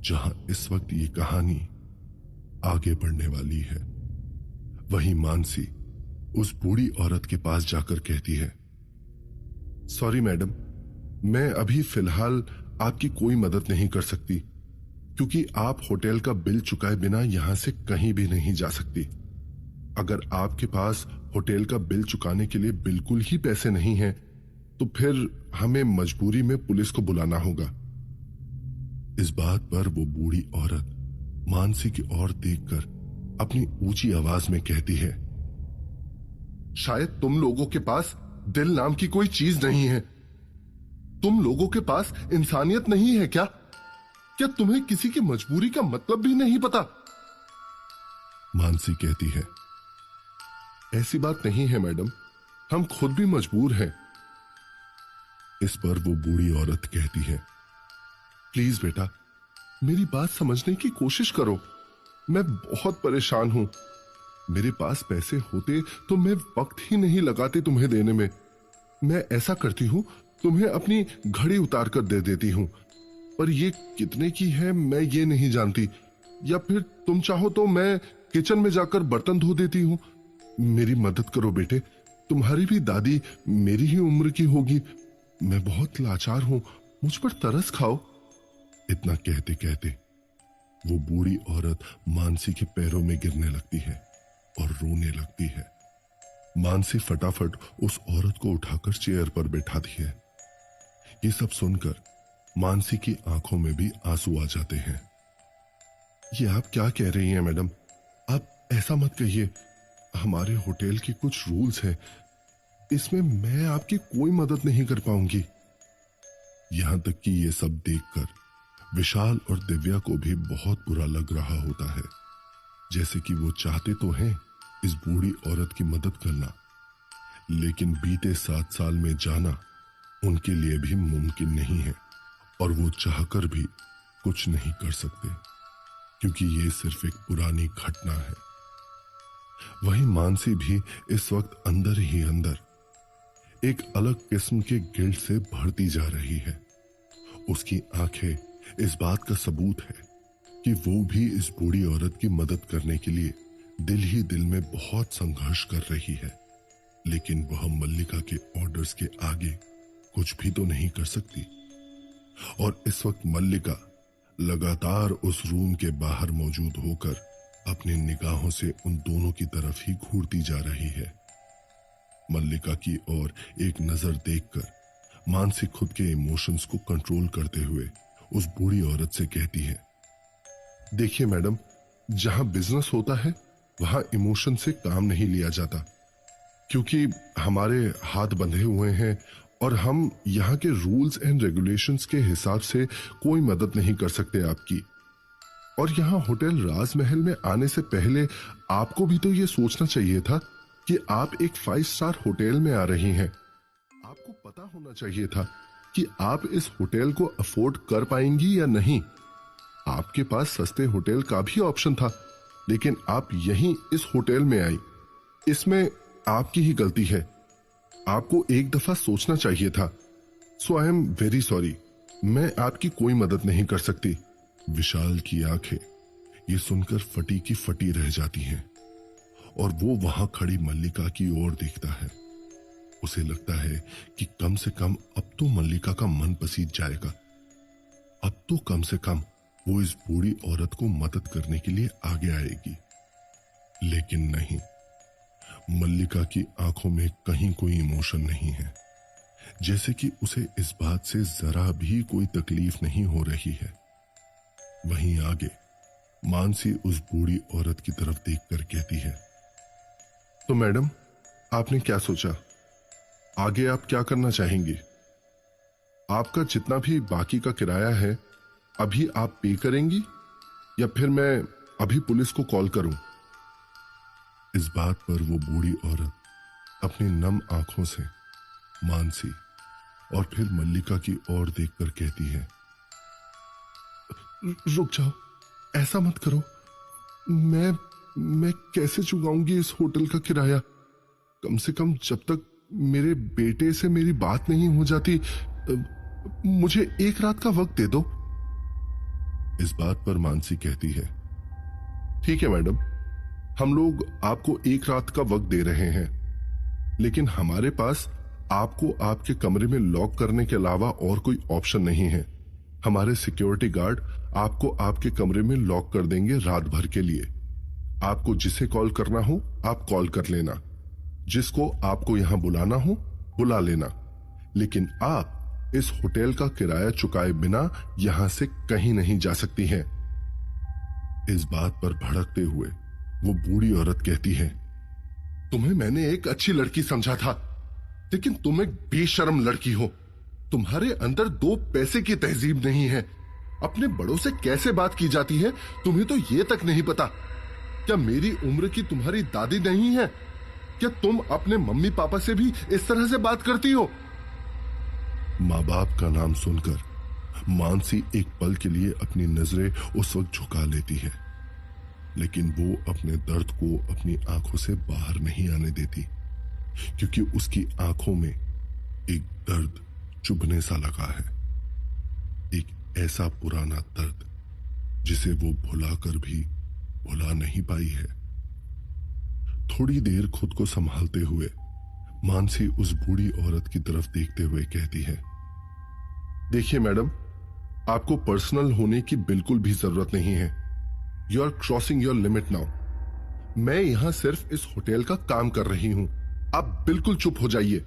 जहां इस वक्त ये कहानी आगे बढ़ने वाली है। वहीं मानसी उस बूढ़ी औरत के पास जाकर कहती है, सॉरी मैडम, मैं अभी फिलहाल आपकी कोई मदद नहीं कर सकती, क्योंकि आप होटल का बिल चुकाए बिना यहां से कहीं भी नहीं जा सकती। अगर आपके पास होटल का बिल चुकाने के लिए बिल्कुल ही पैसे नहीं हैं, तो फिर हमें मजबूरी में पुलिस को बुलाना होगा। इस बात पर वो बूढ़ी औरत मानसी की ओर देखकर अपनी ऊंची आवाज में कहती है, शायद तुम लोगों के पास दिल नाम की कोई चीज नहीं है। तुम लोगों के पास इंसानियत नहीं है क्या? क्या तुम्हें किसी की मजबूरी का मतलब भी नहीं पता? मानसी कहती है, ऐसी बात नहीं है मैडम, हम खुद भी मजबूर हैं। इस पर वो बूढ़ी औरत कहती है, प्लीज बेटा, मेरी बात समझने की कोशिश करो। मैं बहुत परेशान हूं। मेरे पास पैसे होते तो मैं वक्त ही नहीं लगाती तुम्हें देने में। मैं ऐसा करती हूं, तुम्हें अपनी घड़ी उतार कर दे देती हूं, पर ये कितने की है मैं ये नहीं जानती। या फिर तुम चाहो तो मैं किचन में जाकर बर्तन धो देती हूं। मेरी मदद करो बेटे, तुम्हारी भी दादी मेरी ही उम्र की होगी। मैं बहुत लाचार हूं, मुझ पर तरस खाओ। इतना कहते कहते वो बूढ़ी औरत मानसी के पैरों में गिरने लगती है और रोने लगती है। मानसी फटाफट उस औरत को उठाकर चेयर पर बैठाती है। ये सब सुनकर मानसी की आंखों में भी आंसू आ जाते हैं। ये आप क्या कह रही हैं मैडम? आप ऐसा मत कहिए। हमारे होटल के कुछ रूल्स हैं, इसमें मैं आपकी कोई मदद नहीं कर पाऊंगी। यहां तक कि ये सब देखकर विशाल और दिव्या को भी बहुत बुरा लग रहा होता है। जैसे कि वो चाहते तो हैं इस बूढ़ी औरत की मदद करना, लेकिन बीते 7 साल में जाना उनके लिए भी मुमकिन नहीं है और वो चाहकर भी कुछ नहीं कर सकते, क्योंकि ये सिर्फ एक पुरानी घटना है। वहीं मानसी भी इस वक्त अंदर ही अंदर एक अलग किस्म के गिल्ट से भरती जा रही है। उसकी आंखें इस बात का सबूत है कि वो भी इस बूढ़ी औरत की मदद करने के लिए दिल ही दिल में बहुत संघर्ष कर रही है, लेकिन वह मल्लिका के ऑर्डर्स के आगे कुछ भी तो नहीं कर सकती। और इस वक्त मल्लिका लगातार उस रूम के बाहर मौजूद होकर अपनी निगाहों से उन दोनों की तरफ ही घूरती जा रही है। मल्लिका की ओर एक नजर देखकर मानसी खुद के इमोशंस को कंट्रोल करते हुए उस बूढ़ी औरत से कहती है, देखिए मैडम, जहां बिजनेस होता है वहां इमोशन से काम नहीं लिया जाता, क्योंकि हमारे हाथ बंधे हुए हैं और हम यहाँ के रूल्स एंड रेगुलेशंस के हिसाब से कोई मदद नहीं कर सकते आपकी। और यहाँ होटल राजमहल में आने से पहले आपको भी तो ये सोचना चाहिए था कि आप एक 5 स्टार होटल में आ रही हैं। आपको पता होना चाहिए था कि आप इस होटल को अफोर्ड कर पाएंगी या नहीं। आपके पास सस्ते होटल का भी ऑप्शन था, लेकिन आप यहीं इस होटल में आई। इसमें आपकी ही गलती है। आपको एक दफा सोचना चाहिए था। सो आई एम वेरी सॉरी, मैं आपकी कोई मदद नहीं कर सकती। विशाल की आंखें ये सुनकर फटी की फटी रह जाती हैं और वो वहां खड़ी मल्लिका की ओर देखता है। उसे लगता है कि कम से कम अब तो मल्लिका का मन पसीज जाएगा। अब तो कम से कम वो इस बूढ़ी औरत को मदद करने के लिए आगे आएगी। लेकिन नहीं, मल्लिका की आंखों में कहीं कोई इमोशन नहीं है, जैसे कि उसे इस बात से जरा भी कोई तकलीफ नहीं हो रही है। वहीं आगे मानसी उस बूढ़ी औरत की तरफ देखकर कहती है, तो मैडम, आपने क्या सोचा? आगे आप क्या करना चाहेंगी? आपका जितना भी बाकी का किराया है अभी आप पे करेंगी या फिर मैं अभी पुलिस को कॉल करूं? इस बात पर वो बूढ़ी औरत अपनी नम आंखों से मानसी और फिर मल्लिका की ओर देखकर कहती है, रुक जाओ, ऐसा मत करो। मैं कैसे चुकाऊंगी इस होटल का किराया? कम से कम जब तक मेरे बेटे से मेरी बात नहीं हो जाती, मुझे एक रात का वक्त दे दो। इस बात पर मानसी कहती है, ठीक है मैडम, हम लोग आपको एक रात का वक्त दे रहे हैं, लेकिन हमारे पास आपको आपके कमरे में लॉक करने के अलावा और कोई ऑप्शन नहीं है। हमारे सिक्योरिटी गार्ड आपको आपके कमरे में लॉक कर देंगे रात भर के लिए। आपको जिसे कॉल करना हो आप कॉल कर लेना, जिसको आपको यहां बुलाना हो बुला लेना, लेकिन आप इस होटल का किराया चुकाए बिना यहां से कहीं नहीं जा सकती हैं। इस बात पर भड़कते हुए वो बूढ़ी औरत कहती है, तुम्हें मैंने एक अच्छी लड़की समझा था, लेकिन तुम एक बेशर्म लड़की हो। तुम्हारे अंदर दो पैसे की तहजीब नहीं है। अपने बड़ों से कैसे बात की जाती है तुम्हें तो ये तक नहीं पता। क्या मेरी उम्र की तुम्हारी दादी नहीं है? क्या तुम अपने मम्मी पापा से भी इस तरह से बात करती हो? माँ बाप का नाम सुनकर मानसी एक पल के लिए अपनी नजरें उस वक्त झुका लेती है, लेकिन वो अपने दर्द को अपनी आंखों से बाहर नहीं आने देती, क्योंकि उसकी आंखों में एक दर्द चुभने सा लगा है। एक ऐसा पुराना दर्द जिसे वो भुलाकर भी भुला नहीं पाई है। थोड़ी देर खुद को संभालते हुए मानसी उस बूढ़ी औरत की तरफ देखते हुए कहती है, देखिए मैडम, आपको पर्सनल होने की बिल्कुल भी जरूरत नहीं है। You are crossing your limit now. मैं यहां सिर्फ इस होटल का काम कर रही हूं, आप बिल्कुल चुप हो जाइए।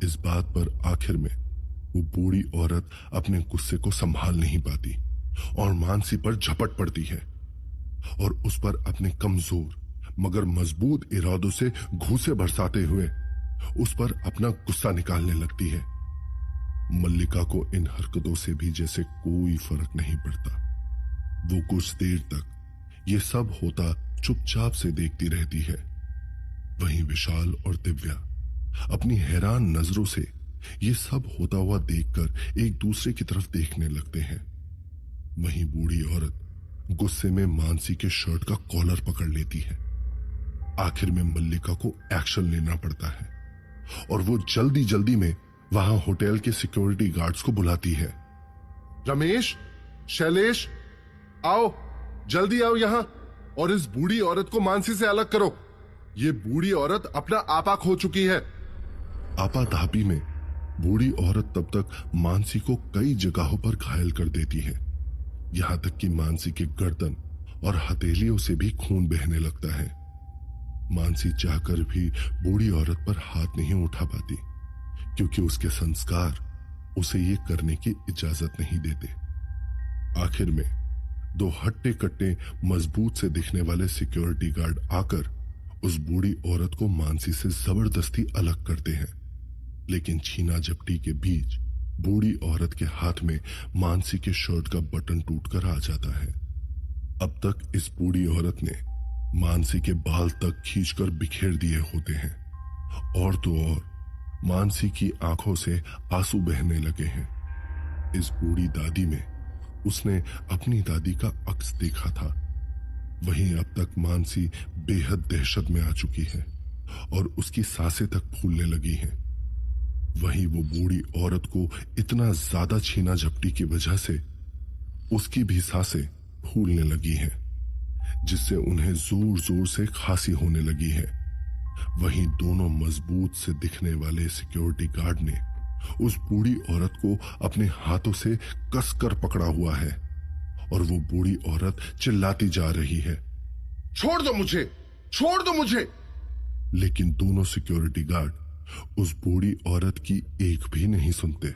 इस बात पर आखिर में वो बूढ़ी औरत अपने गुस्से को संभाल नहीं पाती और मानसी पर झपट पड़ती है और उस पर अपने कमजोर मगर मजबूत इरादों से घूंसे बरसाते हुए उस पर अपना गुस्सा निकालने लगती है। मल्लिका को इन हरकतों से भी जैसे कोई फर्क नहीं पड़ता। वो कुछ देर तक ये सब होता चुपचाप से देखती रहती है। वहीं विशाल और दिव्या अपनी हैरान नजरों से ये सब होता हुआ देखकर एक दूसरे की तरफ देखने लगते हैं। वहीं बूढ़ी औरत गुस्से में मानसी के शर्ट का कॉलर पकड़ लेती है। आखिर में मल्लिका को एक्शन लेना पड़ता है और वो जल्दी जल्दी में वहां होटल के सिक्योरिटी गार्ड्स को बुलाती है। रमेश, शैलेश, आओ, जल्दी आओ यहां और इस बूढ़ी औरत को मानसी से अलग करो। ये बूढ़ी औरत अपना आपा खो चुकी है। आपाधापी में बूढ़ी औरत तब तक मानसी को कई जगहों पर घायल कर देती है, यहां तक कि मानसी के गर्दन और हथेलियों से भी खून बहने लगता है। मानसी चाहकर भी बूढ़ी औरत पर हाथ नहीं उठा पाती, क्योंकि उसके संस्कार उसे ये करने की इजाजत नहीं देते। आखिर में दो हट्टे कट्टे मजबूत से दिखने वाले सिक्योरिटी गार्ड आकर उस बूढ़ी औरत को मानसी से जबरदस्ती अलग करते हैं, लेकिन छीना झपटी के बीच बूढ़ी औरत के हाथ में मानसी के शर्ट का बटन टूटकर आ जाता है। अब तक इस बूढ़ी औरत ने मानसी के बाल तक खींचकर बिखेर दिए होते हैं और तो और मानसी की आंखों से आंसू बहने लगे हैं। इस बूढ़ी दादी में उसने अपनी दादी का अक्स देखा था। वहीं अब तक मानसी बेहद दहशत में आ चुकी है और उसकी सांसें तक फूलने लगी हैं। वहीं वो बूढ़ी औरत को इतना ज्यादा छीना झपटी की वजह से उसकी भी सांसें फूलने लगी हैं, जिससे उन्हें जोर जोर से खांसी होने लगी है। वहीं दोनों मजबूत से दिखने वाले सिक्योरिटी गार्ड ने उस बूढ़ी औरत को अपने हाथों से कसकर पकड़ा हुआ है और वो बूढ़ी औरत चिल्लाती जा रही है, छोड़ दो मुझे, छोड़ दो मुझे। लेकिन दोनों सिक्योरिटी गार्ड उस बूढ़ी औरत की एक भी नहीं सुनते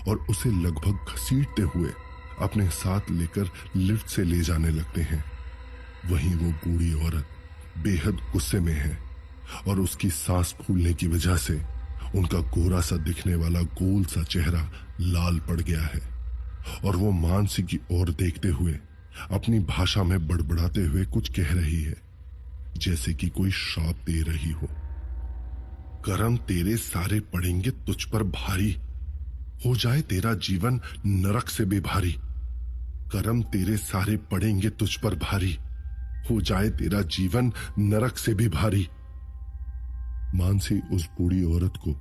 और उसे लगभग घसीटते हुए अपने साथ लेकर लिफ्ट से ले जाने लगते हैं। वहीं वो बूढ़ी औरत बेहद गुस्से में है और उसकी सांस फूलने की वजह से उनका गोरा सा दिखने वाला गोल सा चेहरा लाल पड़ गया है और वो मानसी की ओर देखते हुए अपनी भाषा में बड़बड़ाते हुए कुछ कह रही है, जैसे कि कोई श्राप दे रही हो। करम तेरे सारे पड़ेंगे तुझ पर भारी, हो जाए तेरा जीवन नरक से भी भारी। करम तेरे सारे पड़ेंगे तुझ पर भारी, हो जाए तेरा जीवन नरक से भी भारी। मानसी उस बूढ़ी औरत को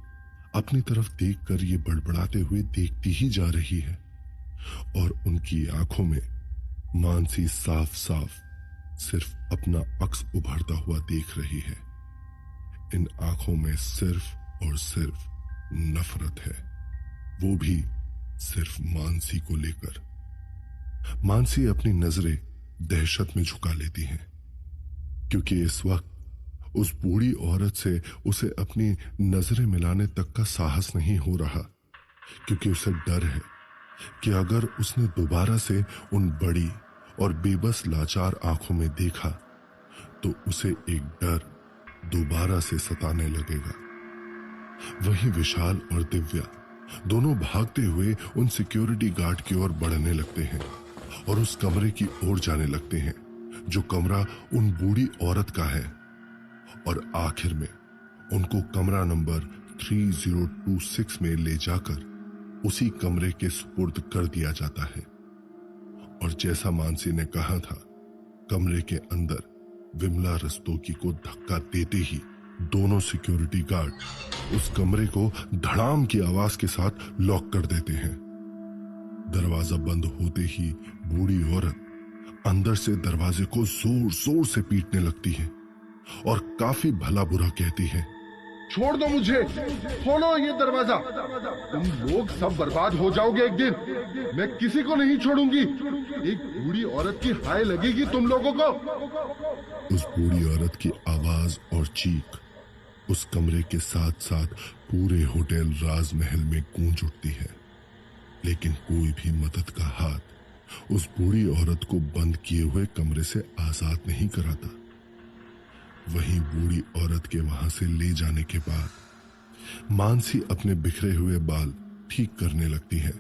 अपनी तरफ देखकर ये बड़बड़ाते हुए देखती ही जा रही है और उनकी आंखों में मानसी साफ साफ सिर्फ अपना अक्स उभरता हुआ देख रही है। इन आंखों में सिर्फ और सिर्फ नफरत है, वो भी सिर्फ मानसी को लेकर। मानसी अपनी नजरें दहशत में झुका लेती हैं, क्योंकि इस वक्त उस बूढ़ी औरत से उसे अपनी नजरें मिलाने तक का साहस नहीं हो रहा, क्योंकि उसे डर है कि अगर उसने दोबारा से उन बड़ी और बेबस लाचार आंखों में देखा तो उसे एक डर दोबारा से सताने लगेगा। वहीं विशाल और दिव्या दोनों भागते हुए उन सिक्योरिटी गार्ड की ओर बढ़ने लगते हैं और उस कमरे की ओर जाने लगते हैं जो कमरा उन बूढ़ी औरत का है। और आखिर में उनको कमरा नंबर 3026 में ले जाकर उसी कमरे के सुपुर्द कर दिया जाता है। और जैसा मानसी ने कहा था, कमरे के अंदर विमला रस्तोगी को धक्का देते ही दोनों सिक्योरिटी गार्ड उस कमरे को धड़ाम की आवाज के साथ लॉक कर देते हैं। दरवाजा बंद होते ही बूढ़ी औरत अंदर से दरवाजे को जोर जोर से पीटने लगती है और काफी भला बुरा कहती है, छोड़ दो मुझे, खोलो ये दरवाजा, तुम लोग सब बर्बाद हो जाओगे एक दिन, मैं किसी को नहीं छोड़ूंगी। एक बूढ़ी औरत की हाय लगेगी तुम लोगों को। उस बूढ़ी औरत की आवाज और चीख उस कमरे के साथ साथ पूरे होटल राजमहल में गूंज उठती है, लेकिन कोई भी मदद का हाथ उस बूढ़ी औरत को बंद किए हुए कमरे से आजाद नहीं कराता। वहीं बूढ़ी औरत के वहां से ले जाने के बाद मानसी अपने बिखरे हुए बाल ठीक करने लगती है।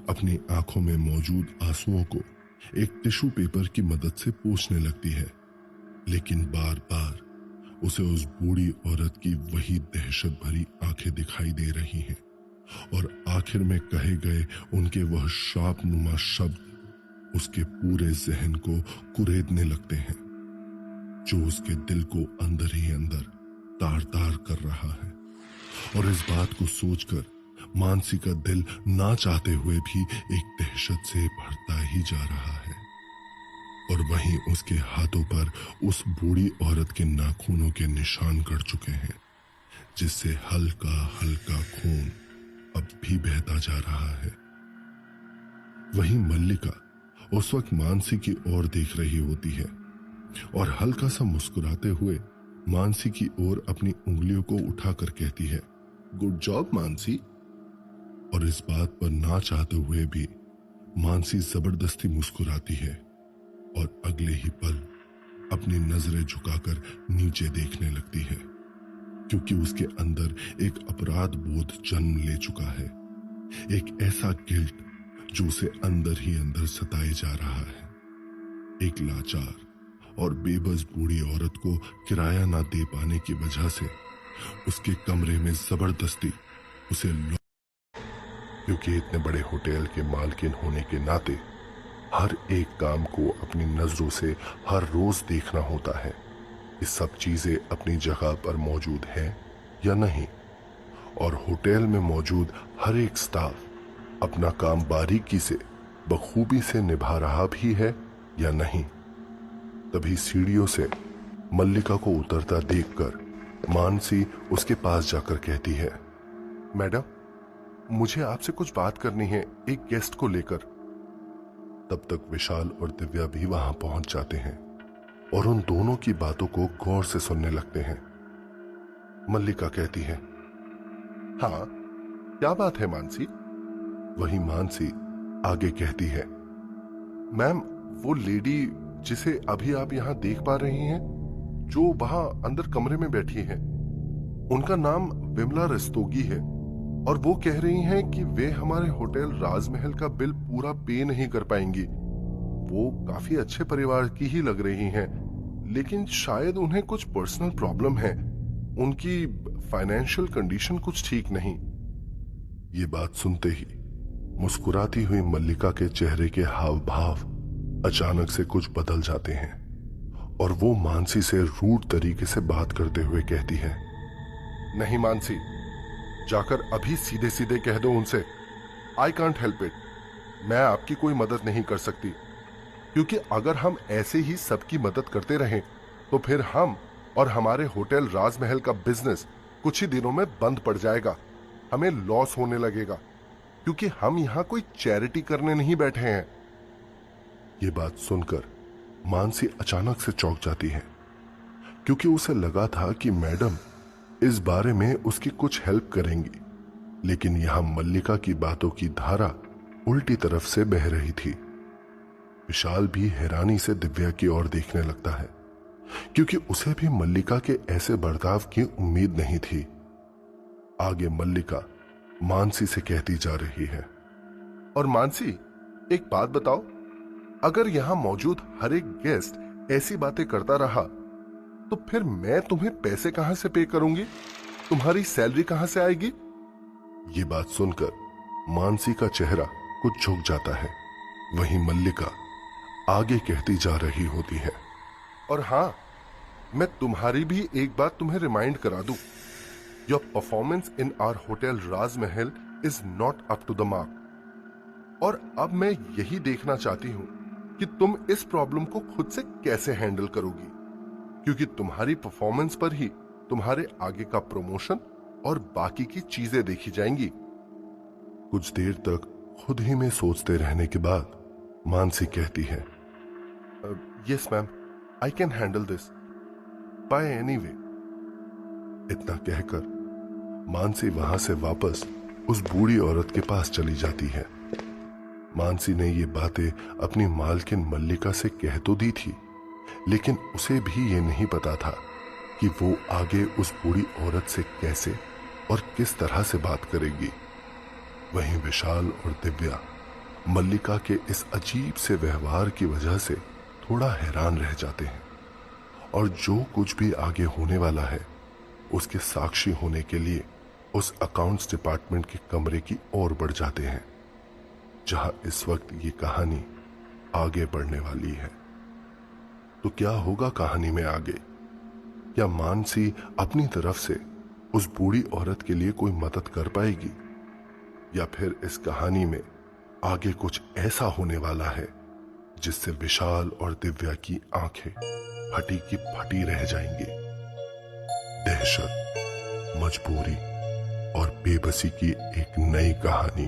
अपनी आंखों में मौजूद आंसुओं को एक टिश्यू पेपर की मदद से पोंछने लगती है, लेकिन बार बार उसे उस बूढ़ी औरत की वही दहशत भरी आंखें दिखाई दे रही हैं और आखिर में कहे गए उनके वह श्राप नुमा शब्द उसके पूरे जहन को कुरेदने लगते हैं, जो उसके दिल को अंदर ही अंदर तार तार कर रहा है। और इस बात को सोचकर मानसी का दिल ना चाहते हुए भी एक दहशत से भरता ही जा रहा है। और वहीं उसके हाथों पर उस बूढ़ी औरत के नाखूनों के निशान गड़ चुके हैं, जिससे हल्का हल्का खून अब भी बहता जा रहा है। वहीं मल्लिका उस वक्त मानसी की ओर देख रही होती है और हल्का सा मुस्कुराते हुए मानसी की ओर अपनी उंगलियों को उठाकर कहती है, गुड जॉब मानसी। और इस बात पर ना चाहते हुए भी मानसी जबरदस्ती मुस्कुराती है और अगले ही पल अपनी नजरें झुकाकर नीचे देखने लगती है, क्योंकि उसके अंदर एक अपराध बोध जन्म ले चुका है, एक ऐसा गिल्ट जो उसे अंदर ही अंदर सताए जा रहा है। एक लाचार और बेबस बूढ़ी औरत को किराया ना दे पाने की वजह से उसके कमरे में जबरदस्ती उसे क्योंकि इतने बड़े होटल के मालकिन होने के नाते हर एक काम को अपनी नजरों से हर रोज देखना होता है कि सब चीजें अपनी जगह पर मौजूद है या नहीं, और होटल में मौजूद हर एक स्टाफ अपना काम बारीकी से बखूबी से निभा रहा भी है या नहीं। तभी सीढ़ियों से मल्लिका को उतरता देखकर मानसी उसके पास जाकर कहती है, मैडम मुझे आपसे कुछ बात करनी है, एक गेस्ट को लेकर। तब तक विशाल और दिव्या भी वहां पहुंच जाते हैं और उन दोनों की बातों को गौर से सुनने लगते हैं। मल्लिका कहती है, हाँ क्या बात है मानसी। वही मानसी आगे कहती है, मैम वो लेडी जिसे अभी आप यहां देख पा रही हैं, जो वहां अंदर कमरे में बैठी है, उनका नाम विमला रस्तोगी है और वो कह रही हैं कि वे हमारे होटल राजमहल का बिल पूरा पे नहीं कर पाएंगी। वो काफी अच्छे परिवार की ही लग रही हैं, लेकिन शायद उन्हें कुछ पर्सनल प्रॉब्लम है, उनकी फाइनेंशियल कंडीशन कुछ ठीक नहीं। ये बात सुनते ही मुस्कुराती हुई मल्लिका के चेहरे के हाव भाव अचानक से कुछ बदल जाते हैं और वो मानसी से रूड तरीके से बात करते हुए कहती है, नहीं मानसी, जाकर अभी सीधे सीधे कह दो उनसे, आई कांट हेल्प इट, मैं आपकी कोई मदद नहीं कर सकती, क्योंकि अगर हम ऐसे ही सबकी मदद करते रहें तो फिर हम और हमारे होटल राजमहल का बिजनेस कुछ ही दिनों में बंद पड़ जाएगा। हमें लॉस होने लगेगा, क्योंकि हम यहां कोई चैरिटी करने नहीं बैठे हैं। ये बात सुनकर मानसी अचानक से चौंक जाती है, क्योंकि उसे लगा था कि मैडम इस बारे में उसकी कुछ हेल्प करेंगी, लेकिन यहां मल्लिका की बातों की धारा उल्टी तरफ से बह रही थी। विशाल भी हैरानी से दिव्या की ओर देखने लगता है, क्योंकि उसे भी मल्लिका के ऐसे बर्ताव की उम्मीद नहीं थी। आगे मल्लिका मानसी से कहती जा रही है, और मानसी एक बात बताओ, अगर यहां मौजूद हर एक गेस्ट ऐसी बातें करता रहा तो फिर मैं तुम्हें पैसे कहां से पे करूंगी? तुम्हारी सैलरी कहां से आएगी? ये बात सुनकर मानसी का चेहरा कुछ झुक जाता है। वहीं मल्लिका आगे कहती जा रही होती है, और हां, मैं तुम्हारी भी एक बात तुम्हें रिमाइंड करा दूं, your performance in our hotel Rajmahal is not up to the mark. और अब मैं यही देखना चाहती हूं कि तुम इस प्रॉब्लम को खुद से कैसे हैंडल करोगी, क्योंकि तुम्हारी परफॉर्मेंस पर ही तुम्हारे आगे का प्रमोशन और बाकी की चीजें देखी जाएंगी। कुछ देर तक खुद ही में सोचते रहने के बाद मानसी कहती है, yes ma'am, I can handle this by any way. इतना कहकर मानसी वहां से वापस उस बूढ़ी औरत के पास चली जाती है। मानसी ने ये बातें अपनी मालकिन मल्लिका से कह तो दी थी, लेकिन उसे भी ये नहीं पता था कि वो आगे उस बूढ़ी औरत से कैसे और किस तरह से बात करेगी। वहीं विशाल और दिव्या मल्लिका के इस अजीब से व्यवहार की वजह से थोड़ा हैरान रह जाते हैं, और जो कुछ भी आगे होने वाला है उसके साक्षी होने के लिए उस अकाउंट्स डिपार्टमेंट के कमरे की ओर बढ़ जाते हैं, जहां इस वक्त ये कहानी आगे बढ़ने वाली है। तो क्या होगा कहानी में आगे? क्या मानसी अपनी तरफ से उस बूढ़ी औरत के लिए कोई मदद कर पाएगी, या फिर इस कहानी में आगे कुछ ऐसा होने वाला है जिससे विशाल और दिव्या की आंखें फटी की फटी रह जाएंगी? दहशत, मजबूरी और बेबसी की एक नई कहानी